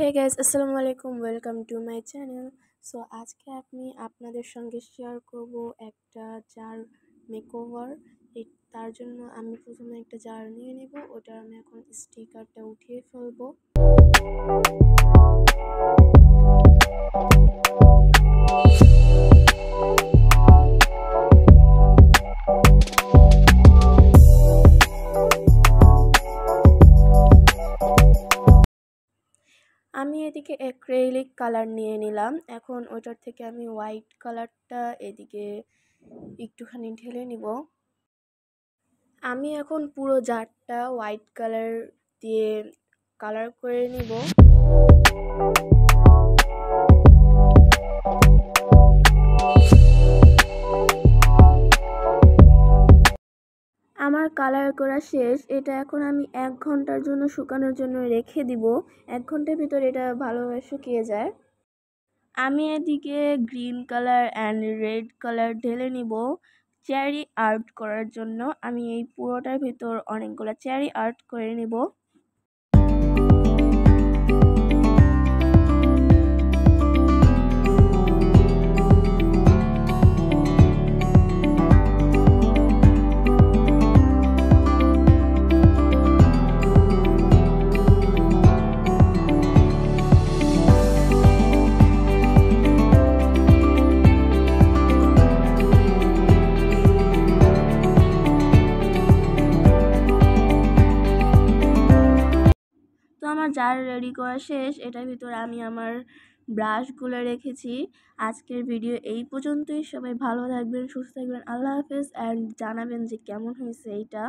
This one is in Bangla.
হে গাইস, আসসালামু আলাইকুম, welcome to my channel. So আজকে আমি আপনাদের সঙ্গে শেয়ার করব একটা জার মেকওভার। তার জন্য আমি প্রথমে একটা জার নিয়ে নেব, ওটা আমি এখন স্টিকারটা উঠিয়ে ফেলবো। আমি এদিকে অ্যাক্রিলিক কালার নিয়ে নিলাম। এখন ওটার থেকে আমি হোয়াইট কালারটা এদিকে একটুখানি ঢেলে নিব। আমি এখন পুরো জারটা হোয়াইট কালার দিয়ে কালার করে নিব। আমার কালার করা শেষ। এটা এখন আমি 1 ঘন্টার জন্য শুকানোর জন্য রেখে দিব। 1 ঘন্টার ভিতর এটা ভালোভাবে শুকিয়ে যায়। আমি এদিকে green colour and red colour ঢেলে নিব চেরি আর্ট করার জন্য। আমি এই পুরোটার ভিতর অনেকগুলো চেরি আর্ট করে নিব। তো আমার জার রেডি করা শেষ। এটার ভিতরে আমি আমার ব্রাশগুলো রেখেছি। আজকের ভিডিও এই পর্যন্তই। সবাই ভালো থাকবেন, সুস্থ থাকবেন। আল্লাহ হাফেজ। অ্যান্ড জানাবেন যে কেমন হয়েছে এইটা।